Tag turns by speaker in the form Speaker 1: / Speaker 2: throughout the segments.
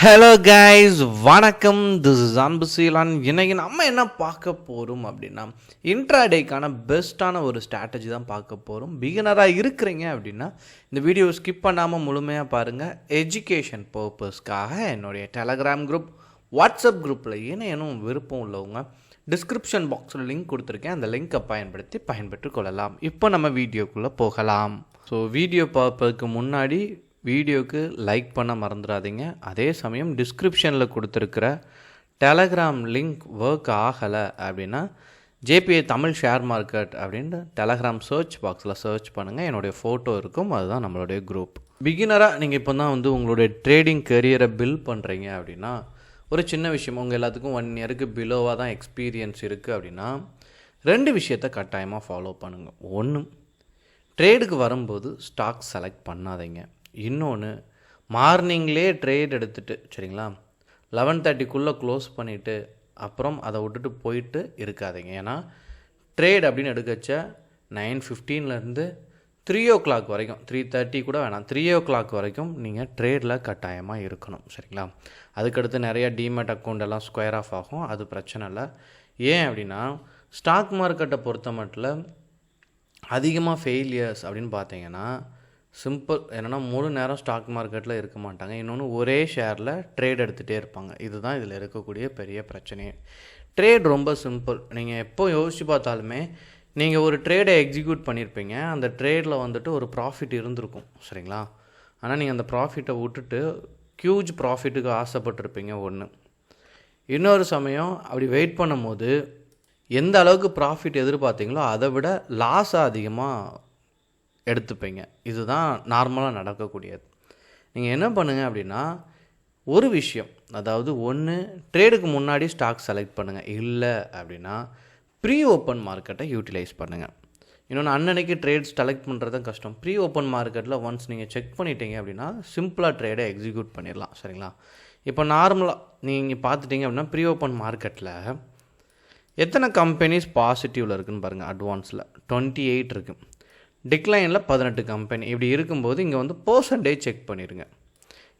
Speaker 1: Hello guys, வணக்கம். This is Anbuseelan. இன்னைக்கு நம்ம என்ன பார்க்க போகிறோம் அப்படின்னா, இன்ட்ராடேக்கான பெஸ்ட்டான ஒரு ஸ்ட்ராட்டஜி தான் பார்க்க போகிறோம். பிகினராக இருக்கிறீங்க அப்படின்னா இந்த வீடியோ ஸ்கிப் பண்ணாமல் முழுமையாக பாருங்கள். எஜுகேஷன் பர்பஸ்க்காக என்னுடைய டெலகிராம் குரூப், வாட்ஸ்அப் குரூப்பில் இணையனும் விருப்பம் உள்ளவங்க டிஸ்கிரிப்ஷன் பாக்ஸில் லிங்க் கொடுத்துருக்கேன். அந்த லிங்க்கை பயன்பெற்று கொள்ளலாம். இப்போ நம்ம வீடியோக்குள்ளே போகலாம். ஸோ வீடியோ பார்ப்பதுக்கு முன்னாடி வீடியோக்கு லைக் பண்ண மறந்துடாதீங்க. அதே சமயம் டிஸ்கிரிப்ஷனில் கொடுத்துருக்கிற டெலகிராம் லிங்க் ஒர்க் ஆகலை அப்படின்னா ஜேபிஏ தமிழ் ஷேர் மார்க்கெட் அப்படின்ட்டு டெலகிராம் சர்ச் பாக்ஸில் சர்ச் பண்ணுங்கள். என்னுடைய ஃபோட்டோ இருக்கும், அதுதான் நம்மளுடைய குரூப். பிகினராக நீங்கள் இப்போ தான் உங்களுடைய ட்ரேடிங் கெரியரை பில்ட் பண்ணுறீங்க அப்படின்னா ஒரு சின்ன விஷயம், உங்கள் எல்லாத்துக்கும் 1 இயருக்கு பிலோவாக தான் எக்ஸ்பீரியன்ஸ் இருக்குது அப்படின்னா 2 விஷயத்தை கட்டாயமாக ஃபாலோ பண்ணுங்கள். ஒன்று, ட்ரேடுக்கு வரும்போது ஸ்டாக் செலக்ட் பண்ணாதீங்க. இன்னொன்று, மார்னிங்லேயே ட்ரேட் எடுத்துகிட்டு சரிங்களா 11:30க்குள்ளே க்ளோஸ் பண்ணிவிட்டு அப்புறம் அதை விட்டுட்டு போயிட்டு இருக்காதிங்க. ஏன்னா ட்ரேட் அப்படின்னு எடுக்கச்ச 9:15 3 வரைக்கும், 3:30 கூட வேணாம், 3 வரைக்கும் நீங்கள் ட்ரேடில் கட்டாயமாக இருக்கணும் சரிங்களா. அதுக்கடுத்து நிறையா டிமேட் அக்கௌண்ட் எல்லாம் ஸ்கொயர் ஆஃப் ஆகும், அது பிரச்சனை இல்லை. ஏன் அப்படின்னா ஸ்டாக் மார்க்கெட்டை பொறுத்த மட்டும் அதிகமாக ஃபெயிலியர்ஸ் அப்படின்னு பார்த்தீங்கன்னா சிம்பிள் என்னென்னா முழு நேரம் ஸ்டாக் மார்க்கெட்டில் இருக்க மாட்டாங்க. இன்னொன்று, ஒரே ஷேரில் ட்ரேட் எடுத்துகிட்டே இருப்பாங்க. இதுதான் இதில் இருக்கக்கூடிய பெரிய பிரச்சனையே. ட்ரேட் ரொம்ப சிம்பிள். நீங்கள் எப்போ யோசித்து பார்த்தாலுமே நீங்கள் ஒரு ட்ரேடை எக்ஸிக்யூட் பண்ணியிருப்பீங்க, அந்த ட்ரேடில் ஒரு ப்ராஃபிட் இருந்திருக்கும் சரிங்களா. ஆனால் நீங்கள் அந்த ப்ராஃபிட்டை விட்டுட்டு ஹியூஜ் ப்ராஃபிட்டுக்கு ஆசைப்பட்டிருப்பீங்க. ஒன்று. இன்னொரு சமயம் அப்படி வெயிட் பண்ணும்போது எந்த அளவுக்கு ப்ராஃபிட் எதிர்பார்த்தீங்களோ அதை விட லாஸாக அதிகமாக எடுத்துப்பீங்க. இதுதான் நார்மலாக நடக்கக்கூடியது. நீங்கள் என்ன பண்ணுங்கள் அப்படின்னா ஒரு விஷயம், அதாவது ஒன்று, ட்ரேடுக்கு முன்னாடி ஸ்டாக் செலக்ட் பண்ணுங்கள். இல்லை அப்படின்னா ப்ரீ ஓப்பன் மார்க்கெட்டை யூட்டிலைஸ் பண்ணுங்கள். இன்னொன்று, அன்னன்னைக்கு ட்ரேட் செலக்ட் பண்ணுறது கஷ்டம். ப்ரீ ஓப்பன் மார்க்கெட்டில் ஒன்ஸ் நீங்கள் செக் பண்ணிட்டீங்க அப்படின்னா சிம்பிளாக ட்ரேடை எக்ஸிக்யூட் பண்ணிடலாம் சரிங்களா. இப்போ நார்மலாக நீங்கள் பார்த்துட்டிங்க அப்படின்னா ப்ரீ ஓப்பன் மார்க்கெட்டில் எத்தனை கம்பெனிஸ் பாசிட்டிவில் இருக்குதுன்னு பாருங்கள். அட்வான்ஸில் 28 இருக்குது, டிக்ளைனில் 18 கம்பெனி. இப்படி இருக்கும்போது இங்கே பர்சன்டேஜ் செக் பண்ணிடுங்க.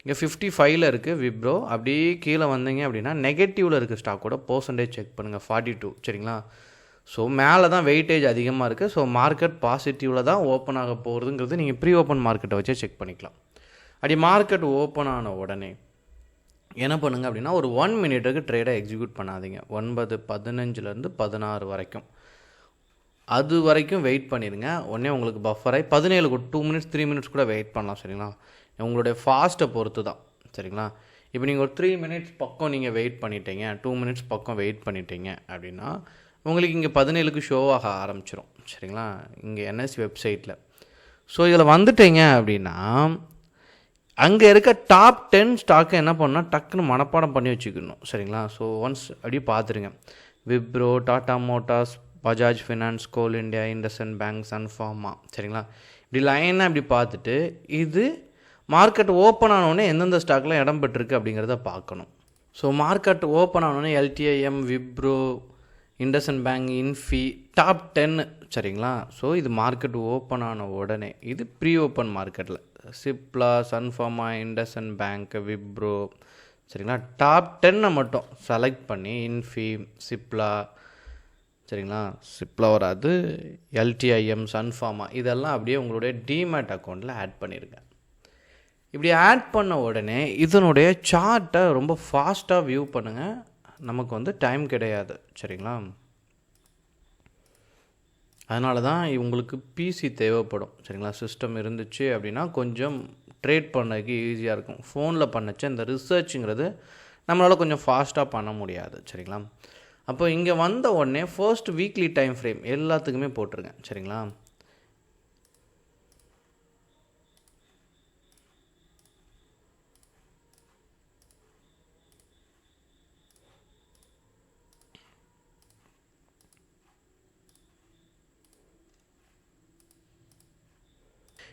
Speaker 1: இங்கே 55 இருக்குது விப்ரோ. அப்படியே கீழே வந்தீங்க அப்படின்னா நெகட்டிவில் இருக்க ஸ்டாக்கோட பர்சன்டேஜ் செக் பண்ணுங்கள், 42 சரிங்களா. ஸோ மேலே தான் வெயிட்டேஜ் அதிகமாக இருக்குது. ஸோ மார்க்கெட் பாசிட்டிவில் தான் ஓப்பன் ஆக போகிறதுங்கிறது நீங்கள் ப்ரீ ஓப்பன் மார்க்கெட்டை வச்சே செக் பண்ணிக்கலாம். அப்படி மார்க்கெட் ஓப்பன் ஆன உடனே என்ன பண்ணுங்கள் அப்படின்னா ஒரு 1 மினிட்டுக்கு ட்ரேடை எக்ஸிக்யூட் பண்ணாதீங்க. 9:15 16 வரைக்கும், அது வரைக்கும் வெயிட் பண்ணிடுங்க. உடனே உங்களுக்கு பஃபராகி 17 2 மினிட்ஸ் 3 மினிட்ஸ் கூட வெயிட் பண்ணலாம் சரிங்களா. உங்களுடைய ஃபாஸ்ட்டை பொறுத்து தான் சரிங்களா. இப்போ நீங்கள் ஒரு 3 மினிட்ஸ் பக்கம் நீங்கள் வெயிட் பண்ணிட்டீங்க, 2 மினிட்ஸ் பக்கம் வெயிட் பண்ணிட்டீங்க அப்படின்னா உங்களுக்கு இங்கே 17க்கு ஷோ ஆக ஆரம்பிச்சிடும் சரிங்களா, இங்கே என்எஸ்சி வெப்சைட்டில். ஸோ இதில் வந்துட்டீங்க அப்படின்னா அங்கே இருக்க டாப் 10 ஸ்டாக்கை என்ன பண்ணால் டக்குன்னு மனப்பாடம் பண்ணி வச்சுக்கணும் சரிங்களா. ஸோ ஒன்ஸ் அப்படியே பார்த்துருங்க. விப்ரோ, டாடா மோட்டார்ஸ், பஜாஜ் ஃபினான்ஸ், கோல் இண்டியா, இண்டஸ்இண்ட் பேங்க், சன்ஃபார்மா சரிங்களா. இப்படி லைனாக இப்படி பார்த்துட்டு இது மார்க்கெட் ஓப்பன் ஆனோடனே எந்தெந்த ஸ்டாக்லாம் இடம் பெற்றிருக்கு அப்படிங்கிறத பார்க்கணும். ஸோ மார்க்கெட் ஓப்பன் ஆனோடனே எல்டிஐஎம், விப்ரோ, இண்டஸ்இண்ட் பேங்க், இன்ஃபி டாப் 10 சரிங்களா. ஸோ இது மார்க்கெட் ஓப்பன் ஆன உடனே இது ப்ரீ ஓப்பன் மார்க்கெட்டில் சிப்லா, சன்ஃபார்மா, இண்டஸ்இண்ட் பேங்க், விப்ரோ சரிங்களா. டாப் 10 மட்டும் செலக்ட் பண்ணி இன்ஃபி, சிப்லா சரிங்களா, சிப்லா வராது, எல்டிஐஎம், சன்ஃபார்மா இதெல்லாம் அப்படியே உங்களுடைய டிமேட் அக்கௌண்ட்டில் ஆட் பண்ணிடுங்க. இப்படி ஆட் பண்ண உடனே இதனுடைய சார்ட்டை ரொம்ப ஃபாஸ்ட்டாக வியூ பண்ணுங்கள். நமக்கு டைம் கிடையாது சரிங்களா. அதனால தான் உங்களுக்கு பிசி தேவைப்படும் சரிங்களா. சிஸ்டம் இருந்துச்சு அப்படின்னா கொஞ்சம் ட்ரேட் பண்ணதுக்கு ஈஸியாக இருக்கும். ஃபோனில் பண்ணச்சு இந்த ரிசர்ச்சுங்கிறது நம்மளால் கொஞ்சம் ஃபாஸ்ட்டாக பண்ண முடியாது சரிங்களா. அப்போ இங்கே வந்த உடனே ஃபர்ஸ்ட் வீக்லி டைம் ஃப்ரேம் எல்லாத்துக்குமே போட்டுருங்க சரிங்களா.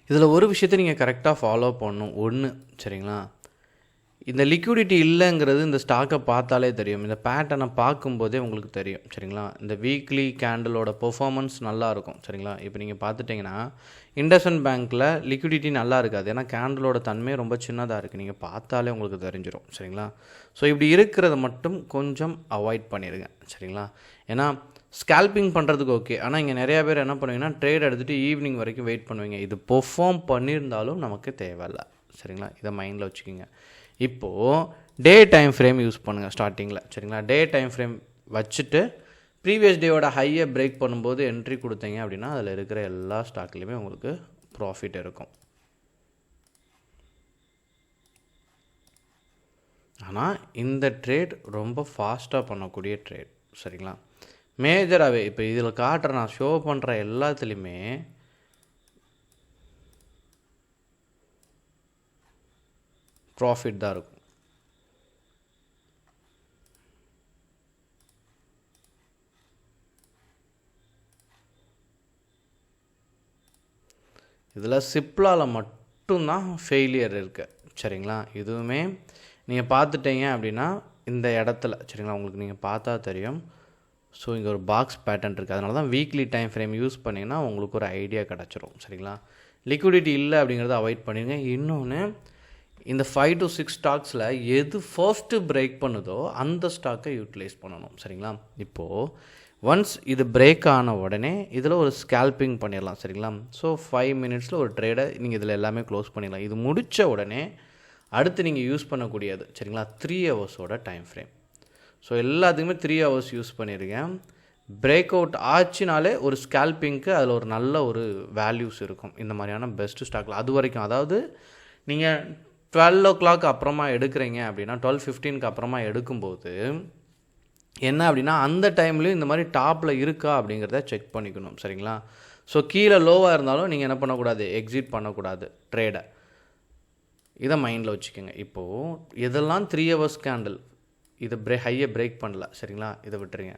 Speaker 1: இதில் ஒரு விஷயத்தை நீங்கள் கரெக்டாக ஃபாலோ பண்ணணும். ஒன்று சரிங்களா, இந்த லிக்விடிட்டி இல்லைங்கிறது இந்த ஸ்டாக்கை பார்த்தாலே தெரியும். இந்த பேட்டர்னை பார்க்கும்போதே உங்களுக்கு தெரியும். சரிங்களா, இந்த வீக்லி கேண்டலோட பெர்ஃபார்மன்ஸ் நல்லாயிருக்கும். சரிங்களா, இப்போ நீங்கள் பார்த்துட்டிங்கன்னா இண்டஸ்இண்ட் பேங்க்கில் லிக்விடிட்டி நல்லா இருக்காது. ஏன்னா கேண்டலோட தன்மை ரொம்ப சின்னதாக இருக்குது. நீங்கள் பார்த்தாலே உங்களுக்கு தெரிஞ்சிடும். சரிங்களா, ஸோ இப்படி இருக்கிறத மட்டும் கொஞ்சம் அவாய்ட் பண்ணிடுங்க. சரிங்களா, ஏன்னா ஸ்கேல்பிங் பண்ணுறதுக்கு ஓகே. ஆனால் இங்கே நிறையா பேர் என்ன பண்ணுவீங்கன்னா ட்ரேட் எடுத்துகிட்டு ஈவினிங் வரைக்கும் வெயிட் பண்ணுவீங்க. இது பெர்ஃபார்ம் பண்ணியிருந்தாலும் நமக்கு தேவையில்லை. சரிங்களா, இதை மைண்டில் வச்சுக்கோங்க. இப்போது டே டைம் ஃப்ரேம் யூஸ் பண்ணுங்கள் ஸ்டார்டிங்கில். சரிங்களா, டே டைம் ஃப்ரேம் வச்சுட்டு ப்ரீவியஸ் டேயோட ஹையை பிரேக் பண்ணும்போது என்ட்ரி கொடுத்தீங்க அப்படின்னா அதில் இருக்கிற எல்லா ஸ்டாக்லேயுமே உங்களுக்கு ப்ராஃபிட் இருக்கும். ஆனால் இந்த ட்ரேட் ரொம்ப ஃபாஸ்ட்டாக பண்ணக்கூடிய ட்ரேட். சரிங்களா, மேஜராகவே இப்போ இதில் காட்டுற நான் ஷோ பண்ணுற எல்லாத்துலேயுமே ப்ராஃபிட் தான் இருக்கும். இதில் சிப்லாவில் மட்டும்தான் ஃபெயிலியர் இருக்குது. சரிங்களா, இதுவுமே நீங்கள் பார்த்துட்டீங்க அப்படின்னா இந்த இடத்துல சரிங்களா உங்களுக்கு நீங்கள் பார்த்தா தெரியும். ஸோ இங்கே ஒரு பாக்ஸ் பேட்டர்ன் இருக்குது. அதனால தான் வீக்லி டைம் ஃப்ரேம் யூஸ் பண்ணிங்கன்னா உங்களுக்கு ஒரு ஐடியா கிடச்சிரும். சரிங்களா, லிக்விடிட்டி இல்லை அப்படிங்கிறத அவாய்ட் பண்ணிடுங்க. இன்னொன்று, இந்த 5 to 6 ஸ்டாக்ஸில் எது ஃபர்ஸ்ட்டு பிரேக் பண்ணுதோ அந்த ஸ்டாக்கை யூட்டிலைஸ் பண்ணணும். சரிங்களா, இப்போது ஒன்ஸ் இது பிரேக் ஆன உடனே இதில் ஒரு ஸ்கேல்பிங் பண்ணிடலாம். சரிங்களா, ஸோ 5 minutesல ஒரு ட்ரேடை நீங்கள் இதில் எல்லாமே க்ளோஸ் பண்ணிடலாம். இது முடித்த உடனே அடுத்து நீங்கள் யூஸ் பண்ணக்கூடியது சரிங்களா 3 hours டைம் ஃப்ரேம். ஸோ எல்லாத்துக்குமே 3 hours யூஸ் பண்ணியிருக்கேன். பிரேக் அவுட் ஆச்சுனாலே ஒரு ஸ்கேல்பிங்க்கு அதில் ஒரு நல்ல ஒரு வேல்யூஸ் இருக்கும் இந்த மாதிரியான பெஸ்ட்டு ஸ்டாக்கில். அது வரைக்கும் அதாவது நீங்கள் 12 o'clock அப்புறமா எடுக்கிறீங்க அப்படின்னா 12:15க்கு அப்புறமா எடுக்கும்போது என்ன அப்படின்னா அந்த டைம்லேயும் இந்த மாதிரி டாப்பில் இருக்கா அப்படிங்கிறத செக் பண்ணிக்கணும். சரிங்களா, ஸோ கீழே லோவாக இருந்தாலும் நீங்கள் என்ன பண்ணக்கூடாது, எக்ஸிட் பண்ணக்கூடாது ட்ரேடை. இதை மைண்டில் வச்சுக்கோங்க. இப்போது இதெல்லாம் 3 hours கேண்டில் இது ஹையை பிரேக் பண்ணல. சரிங்களா, இதை விட்டுருங்க.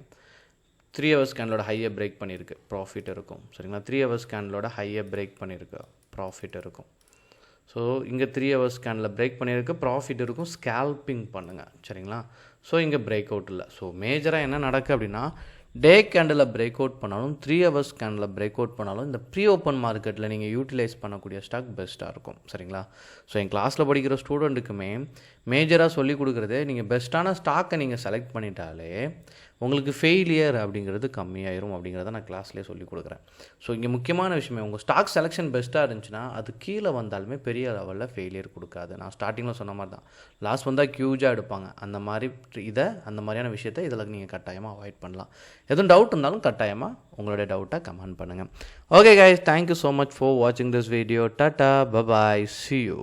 Speaker 1: 3 hours கேண்டலோட ஹையை பிரேக் பண்ணியிருக்கு, ப்ராஃபிட் இருக்கும். சரிங்களா, 3 hours கேண்டலோட ஹையை பிரேக் பண்ணியிருக்கு, ப்ராஃபிட் இருக்கும். ஸோ இங்கே 3 hours கேண்டில் பிரேக் பண்ணியிருக்கு, ப்ராஃபிட் இருக்கும். ஸ்கேல்பிங் பண்ணுங்கள். சரிங்களா, ஸோ இங்கே பிரேக் அவுட் இல்லை. ஸோ மேஜராக என்ன நடக்குது அப்படின்னா டே கேண்டில் பிரேக் அவுட் பண்ணாலும் 3 hours கேண்டில் பிரேக் அவுட் பண்ணாலும் இந்த ப்ரீ ஓப்பன் மார்க்கெட்டில் நீங்கள் யூட்டிலைஸ் பண்ணக்கூடிய ஸ்டாக் பெஸ்ட்டாக இருக்கும். சரிங்களா, ஸோ என் கிளாஸில் படிக்கிற ஸ்டூடெண்ட்டுக்குமே மேஜராக சொல்லிக் கொடுக்குறதே நீங்கள் பெஸ்ட்டான ஸ்டாக்கை நீங்கள் செலக்ட் பண்ணிட்டாலே உங்களுக்கு ஃபெயிலியர் அப்படிங்கிறது கம்மியாயிரும் அப்படிங்கிறத நான் கிளாஸ்லேயே சொல்லிக் கொடுக்குறேன். ஸோ இங்கே முக்கியமான விஷயமே உங்கள் ஸ்டாக் செலெக்ஷன் பெஸ்ட்டாக இருந்துச்சுன்னா அது கீழே வந்தாலுமே பெரிய லெவலில் ஃபெயிலியர் கொடுக்காது. நான் ஸ்டார்டிங்கில் சொன்ன மாதிரி தான் லாஸ் வந்தால் ஹியூஜாக எடுப்பாங்க. அந்த மாதிரியான விஷயத்தை இதில் நீங்கள் கட்டாயமாக அவாய்ட் பண்ணலாம். எதுவும் டவுட் இருந்தாலும் கட்டாயமாக உங்களுடைய டவுட்டை கமெண்ட் பண்ணுங்கள். Okay guys, thank you so much for வாட்சிங் this video. Tata, bye bye, see you.